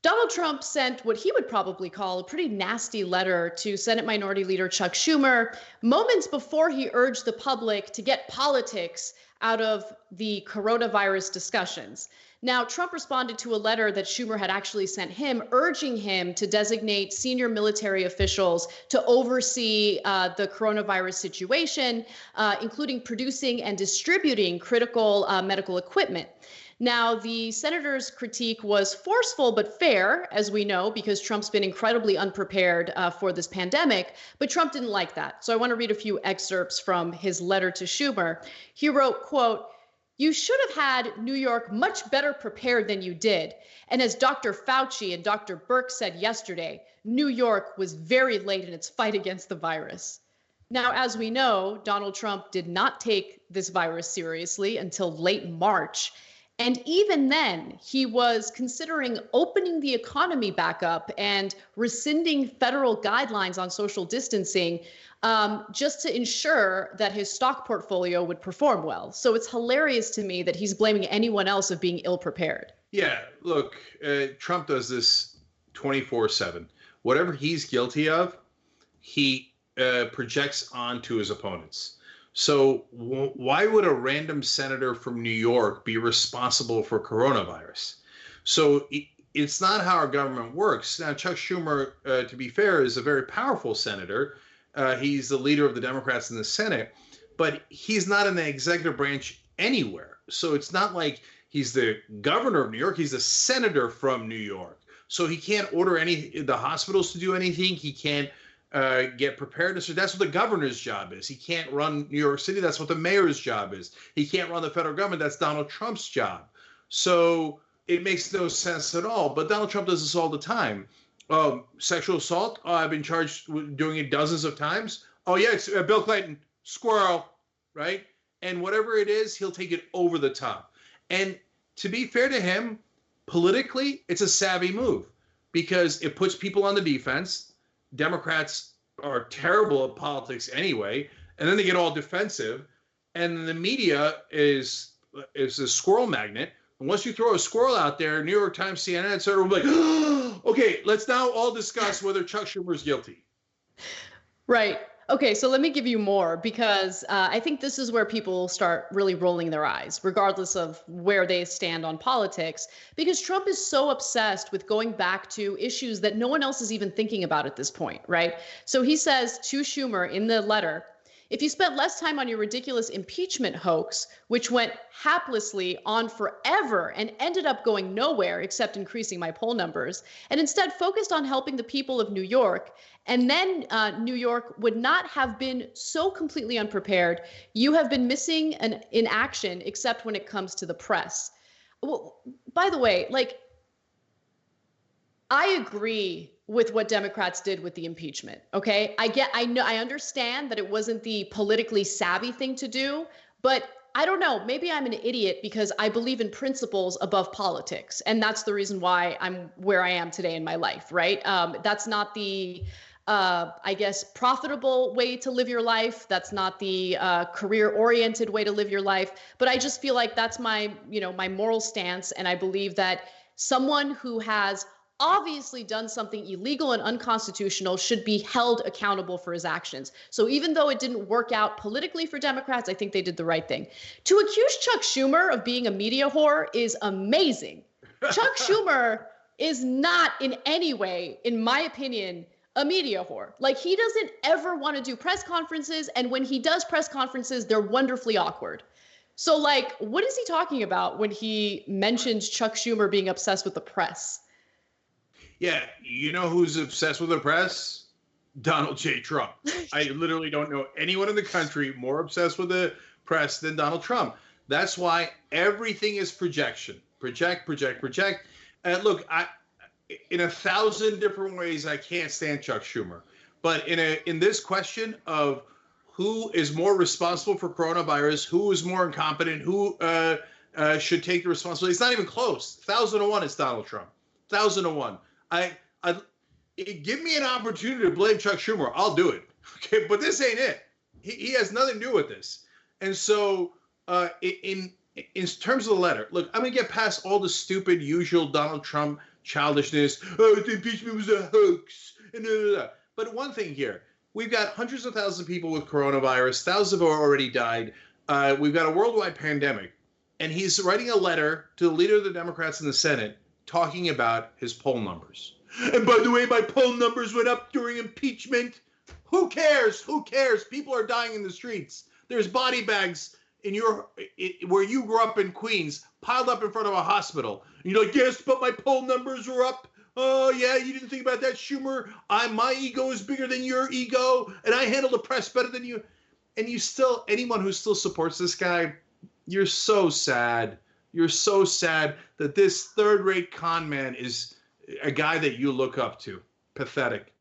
Donald Trump sent what he would probably call a pretty nasty letter to Senate Minority Leader Chuck Schumer moments before he urged the public to get politics out of the coronavirus discussions. Now, Trump responded to a letter that Schumer had actually sent him, urging him to designate senior military officials to oversee the coronavirus situation, including producing and distributing critical medical equipment. Now, the senator's critique was forceful but fair, as we know, because Trump's been incredibly unprepared for this pandemic. But Trump didn't like that. So I want to read a few excerpts from his letter to Schumer. He wrote, quote, "You should have had New York much better prepared than you did. And as Dr. Fauci and Dr. Birx said yesterday, New York was very late in its fight against the virus." Now, as we know, Donald Trump did not take this virus seriously until late March. And even then, he was considering opening the economy back up and rescinding federal guidelines on social distancing just to ensure that his stock portfolio would perform well. So it's hilarious to me that he's blaming anyone else of being ill prepared. Yeah, look, Trump does this 24/7. Whatever he's guilty of, he projects onto his opponents. So why would a random senator from New York be responsible for coronavirus? So it's not how our government works. Now, Chuck Schumer, to be fair, is a very powerful senator. He's the leader of the Democrats in the Senate, but he's not in the executive branch anywhere. So it's not like he's the governor of New York. He's a senator from New York. So he can't order the hospitals to do anything. He can't get preparedness. That's what the governor's job is. He can't run New York City. That's what the mayor's job is. He can't run the federal government. That's Donald Trump's job. So it makes no sense at all. But Donald Trump does this all the time. Sexual assault. I've been charged with doing it dozens of times. Oh, yeah, it's Bill Clinton. Squirrel. Right? And whatever it is, he'll take it over the top. And to be fair to him, politically, it's a savvy move because it puts people on the defense. Democrats are terrible at politics anyway, and then they get all defensive, and the media is a squirrel magnet. And once you throw a squirrel out there, New York Times, CNN, et cetera, will be like, oh, okay, let's now all discuss whether Chuck Schumer is guilty. Right. Okay, so let me give you more because I think this is where people start really rolling their eyes, regardless of where they stand on politics, because Trump is so obsessed with going back to issues that no one else is even thinking about at this point, right? So he says to Schumer in the letter, "If you spent less time on your ridiculous impeachment hoax, which went haplessly on forever and ended up going nowhere except increasing my poll numbers, and instead focused on helping the people of New York, and then New York would not have been so completely unprepared, you have been missing in action except when it comes to the press." Well, by the way, I agree with what Democrats did with the impeachment. Okay. I understand that it wasn't the politically savvy thing to do, but I don't know, maybe I'm an idiot because I believe in principles above politics. And that's the reason why I'm where I am today in my life. Right. That's not the, I guess, profitable way to live your life. That's not the career oriented way to live your life. But I just feel like that's my moral stance. And I believe that someone who has obviously done something illegal and unconstitutional should be held accountable for his actions. So even though it didn't work out politically for Democrats, I think they did the right thing. To accuse Chuck Schumer of being a media whore is amazing. Chuck Schumer is not in any way, in my opinion, a media whore. He doesn't ever want to do press conferences. And when he does press conferences, they're wonderfully awkward. So what is he talking about when he mentions Chuck Schumer being obsessed with the press? Yeah, you know who's obsessed with the press? Donald J. Trump. I literally don't know anyone in the country more obsessed with the press than Donald Trump. That's why everything is projection. Project. Look, in 1,000 different ways, I can't stand Chuck Schumer. But in this question of who is more responsible for coronavirus, who is more incompetent, who should take the responsibility, it's not even close. 1,001 is Donald Trump. 1,001. Give me an opportunity to blame Chuck Schumer. I'll do it. Okay, but this ain't it. He has nothing to do with this. And so in terms of the letter, look, I'm going to get past all the stupid usual Donald Trump childishness. Oh, the impeachment was a hoax. And blah, blah, blah. But one thing here, we've got hundreds of thousands of people with coronavirus. Thousands have already died. We've got a worldwide pandemic. And he's writing a letter to the leader of the Democrats in the Senate talking about his poll numbers. And by the way, my poll numbers went up during impeachment. Who cares? Who cares? People are dying in the streets. There's body bags where you grew up in Queens piled up in front of a hospital. And you're like, yes, but my poll numbers were up. Oh, yeah, you didn't think about that, Schumer. My ego is bigger than your ego, and I handle the press better than you. And anyone who still supports this guy, you're so sad. You're so sad that this third-rate con man is a guy that you look up to. Pathetic.